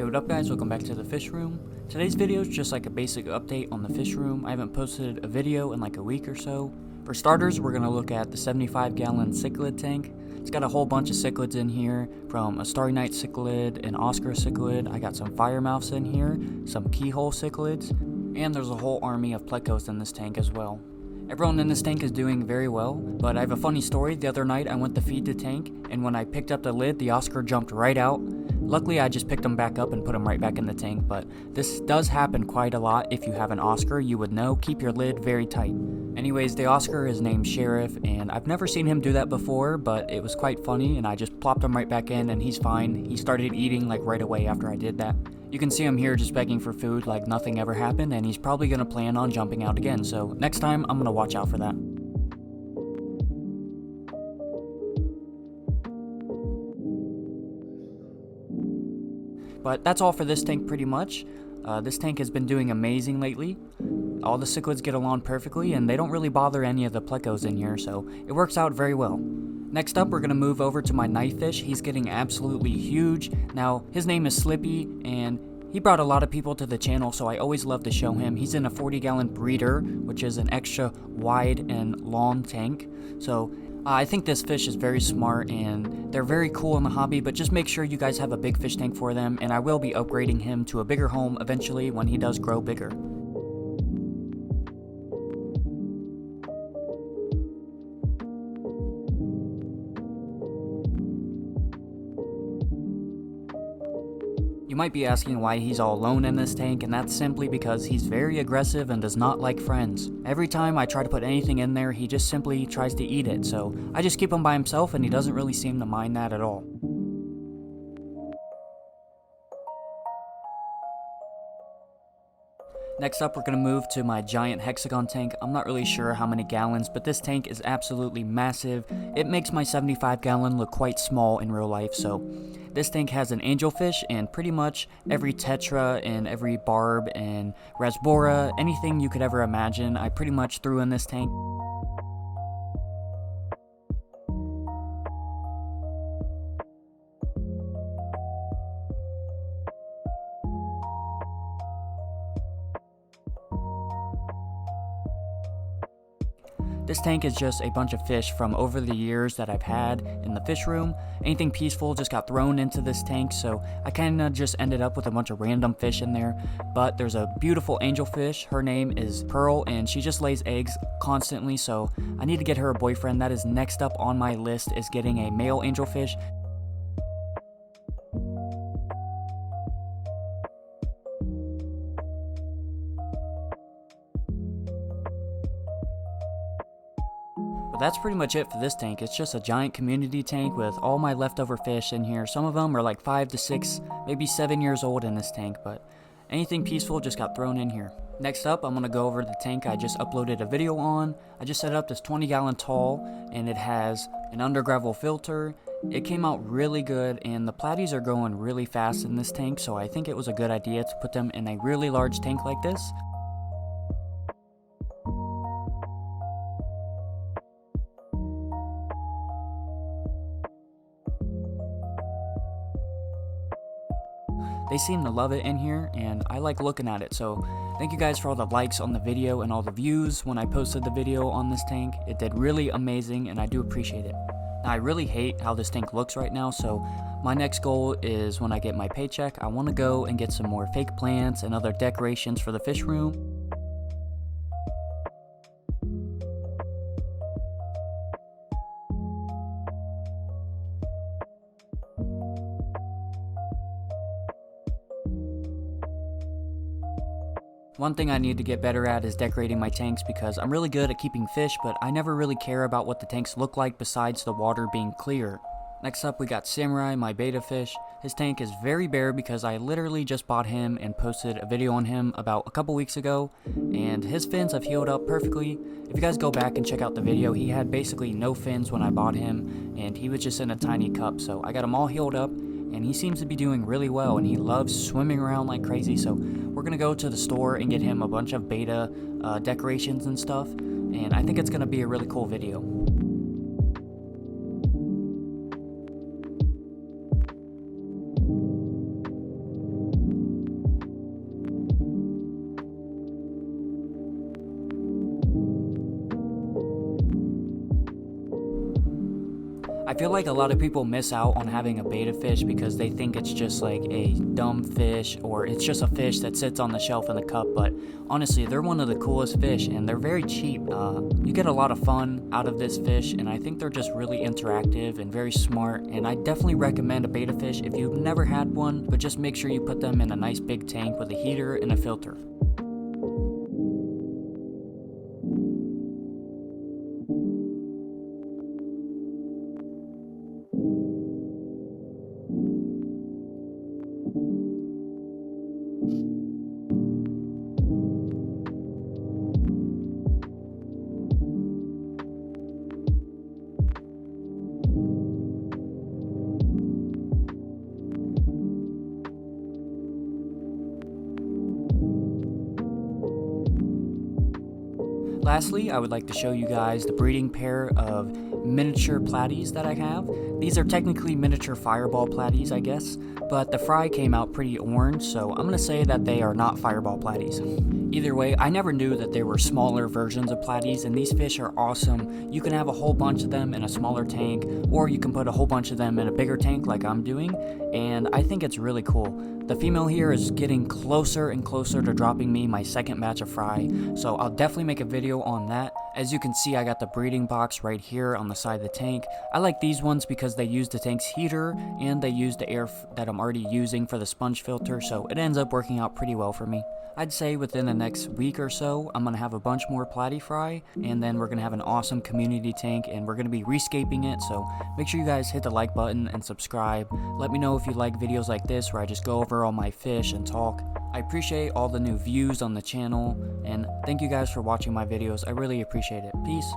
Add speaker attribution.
Speaker 1: Hey, what up guys, welcome back to the Fishroom. Today's video is just like a basic update on the Fishroom. I haven't posted a video in like a week or so. For starters, we're going to look at the 75-gallon cichlid tank. It's got a whole bunch of cichlids in here, from a Starry Night cichlid, an Oscar cichlid, I got some firemouths in here, some keyhole cichlids, and there's a whole army of plecos in this tank as well. Everyone in this tank is doing very well, but I have a funny story. The other night I went to feed the tank, and when I picked up the lid, the Oscar jumped right out. Luckily, I just picked them back up and put them right back in the tank, but this does happen quite a lot. If you have an Oscar, you would know. Keep your lid very tight. Anyways, the Oscar is named Sheriff, and I've never seen him do that before, but it was quite funny, and I just plopped him right back in, and he's fine. He started eating like right away after I did that. You can see him here just begging for food like nothing ever happened, and he's probably going to plan on jumping out again, so next time I'm going to watch out for that. But that's all for this tank pretty much. This tank has been doing amazing lately. All the cichlids get along perfectly, and they don't really bother any of the plecos in here, so it works out very well. Next up, we're going to move over to my knife fish. He's getting absolutely huge. Now, his name is Slippy, and he brought a lot of people to the channel, so I always love to show him. He's in a 40-gallon breeder, which is an extra wide and long tank. So I think this fish is very smart, and they're very cool in the hobby, but just make sure you guys have a big fish tank for them, and I will be upgrading him to a bigger home eventually when he does grow bigger. You might be asking why he's all alone in this tank, and that's simply because he's very aggressive and does not like friends. Every time I try to put anything in there, he just simply tries to eat it, so I just keep him by himself and he doesn't really seem to mind that at all. Next up, we're going to move to my giant hexagon tank. I'm not really sure how many gallons, but this tank is absolutely massive. It makes my 75-gallon look quite small in real life, so this tank has an angelfish and pretty much every tetra and every barb and rasbora, anything you could ever imagine, I pretty much threw in this tank. This tank is just a bunch of fish from over the years that I've had in the fish room. Anything peaceful just got thrown into this tank, so I kinda just ended up with a bunch of random fish in there. But there's a beautiful angelfish. Her name is Pearl, and she just lays eggs constantly, so I need to get her a boyfriend. That is next up on my list, is getting a male angelfish. But that's pretty much it for this tank. It's just a giant community tank with all my leftover fish in here. Some of them are like 5 to 6, maybe 7 years old in this tank, but anything peaceful just got thrown in here. Next up, I'm going to go over the tank I just uploaded a video on. I just set up this 20-gallon tall, and it has an under gravel filter. It came out really good, and the platies are growing really fast in this tank, so I think it was a good idea to put them in a really large tank like this. They seem to love it in here, and I like looking at it, so thank you guys for all the likes on the video and all the views when I posted the video on this tank. It did really amazing, and I do appreciate it. Now, I really hate how this tank looks right now, so my next goal is when I get my paycheck, I want to go and get some more fake plants and other decorations for the fish room. One thing I need to get better at is decorating my tanks, because I'm really good at keeping fish, but I never really care about what the tanks look like besides the water being clear. Next up, we got Samurai, my beta fish. His tank is very bare because I literally just bought him and posted a video on him about a couple weeks ago, and his fins have healed up perfectly. If you guys go back and check out the video, he had basically no fins when I bought him, and he was just in a tiny cup, so I got him all healed up. And he seems to be doing really well, and he loves swimming around like crazy, so we're gonna go to the store and get him a bunch of beta decorations and stuff, and I think it's gonna be a really cool video. I feel like a lot of people miss out on having a betta fish because they think it's just like a dumb fish or it's just a fish that sits on the shelf in the cup, but honestly, they're one of the coolest fish and they're very cheap. You get a lot of fun out of this fish, and I think they're just really interactive and very smart, and I definitely recommend a betta fish if you've never had one, but just make sure you put them in a nice big tank with a heater and a filter. Lastly, I would like to show you guys the breeding pair of miniature platies that I have. These are technically miniature fireball platies, I guess, but the fry came out pretty orange, so I'm going to say that they are not fireball platies. Either way, I never knew that there were smaller versions of platies, and these fish are awesome. You can have a whole bunch of them in a smaller tank, or you can put a whole bunch of them in a bigger tank like I'm doing, and I think it's really cool. The female here is getting closer and closer to dropping me my second batch of fry, so I'll definitely make a video on that. As you can see, I got the breeding box right here on the side of the tank. I like these ones because they use the tank's heater and they use the air that I'm already using for the sponge filter, so it ends up working out pretty well for me. I'd say within the next week or so, I'm going to have a bunch more platy fry, and then we're going to have an awesome community tank, and we're going to be rescaping it, so make sure you guys hit the like button and subscribe. Let me know if you like videos like this where I just go over all my fish and talk. I appreciate all the new views on the channel, and thank you guys for watching my videos. I really appreciate it. Peace.